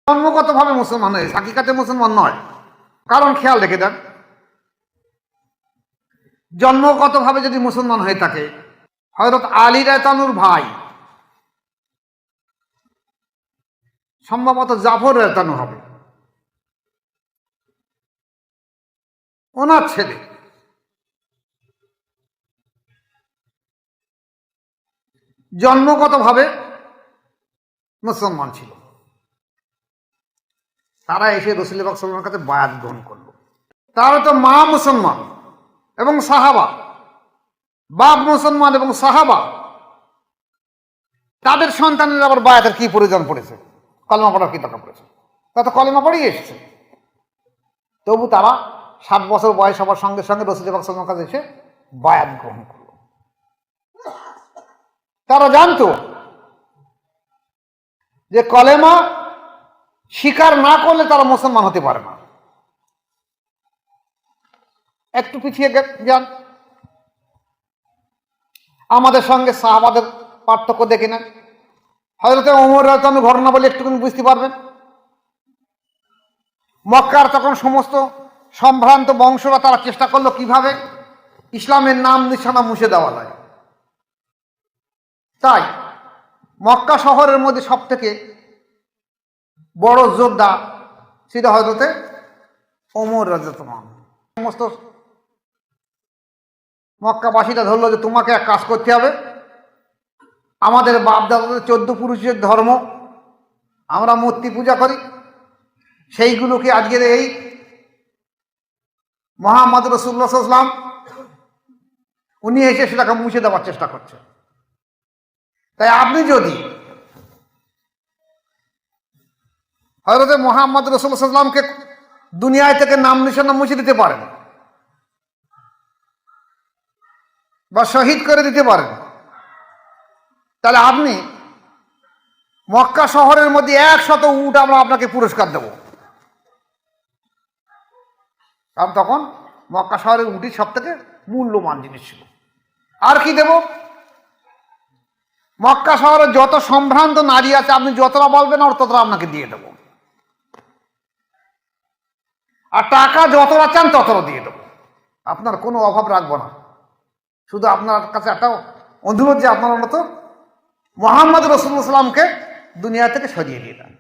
জন্মগতভাবে মুসলমান হয়ে হাকিকাতে মুসলমান নয়। কারণ খেয়াল রেখে দেন, জন্মগতভাবে যদি মুসলমান হয়ে থাকে, হযরত আলী রায়তানুর ভাই সম্ভবত জাফর রায়তানু হবে, ওনার ছেলে। জন্মগতভাবে মুসলমান ছিল, তারা এসে রাসূল পাক সাল্লাল্লাহু আলাইহি ওয়াসাল্লামের কাছে বায়াত গ্রহণ করলো। তারা তো মা মুসলমান এবং সাহাবা, বাপ মুসলমান এবং সাহাবা, তাদের সন্তানের আবার বায়াতের কি প্রয়োজন পড়েছে? কলেমা পড়ার কি দরকার পড়েছে? তা তো কলেমা পড়েই এসেছে। তবু তারা 7 বছর বয়স হবার সঙ্গে সঙ্গে রাসূল পাক সাল্লাল্লাহু আলাইহি ওয়াসাল্লামের কাছে এসে বায়াত গ্রহণ করলো। তারা জানতো যে কলেমা স্বীকার না করলে তারা মুসলমান হতে পারে না। একটু পিছিয়ে যান, আমাদের সঙ্গে সাহাবাদের পার্থক্য দেখে নেন। হযরত ওমর রাদিয়াল্লাহু আনহু ঘটনা বলে একটুখানি বুঝতে পারবেন। মক্কার তখন সমস্ত সম্ভ্রান্ত বংশরা তারা চেষ্টা করলো কিভাবে ইসলামের নাম নিশানা মুছে দেওয়া যায়। তাই মক্কা শহরের মধ্যে সব থেকে বড় যোদ্ধা ছিল হযরতে ওমর রাদিয়াল্লাহু আনহু। সমস্ত মক্কাবাসীরা ধরলো যে তোমাকে এক কাজ করতে হবে, আমাদের বাপ দাদাদের 14 পুরুষের ধর্ম, আমরা মূর্তি পূজা করি, সেইগুলোকে আজকের এই মুহাম্মদ রাসূলুল্লাহ সাল্লাল্লাহু আলাইহি ওয়াসাল্লাম উনি এসে সেটাকে মুছে দেওয়ার চেষ্টা করছেন। তাই আপনি যদি হযরত মুহাম্মদ রাসূলুল্লাহ সাল্লাল্লাহু আলাইহি ওয়াসাল্লামকে দুনিয়ায় থেকে নাম নিশানা মুছে দিতে পারেন বা শহীদ করে দিতে পারেন, তাহলে আপনি মক্কা শহরের মধ্যে 100 উট আমরা আপনাকে পুরস্কার দেব। কারণ তখন মক্কা শহরের উটই সব থেকে মূল্যবান জিনিস ছিল। আর কি দেব? মক্কা শহরে যত সম্ভ্রান্ত নারী আছে আপনি যতটা বলবেন আর ততটা আপনাকে দিয়ে দেব, আর টাকা যতটা চান ততটা দিয়ে দেব, আপনার কোনো অভাব রাখবো না। শুধু আপনার কাছে একটা অনুরোধ যে আপনার মতো মুহাম্মদ রাসূলুল্লাহ সাল্লাল্লাহু আলাইহি ওয়াসাল্লামকে দুনিয়া থেকে সরিয়ে দিয়ে দেন।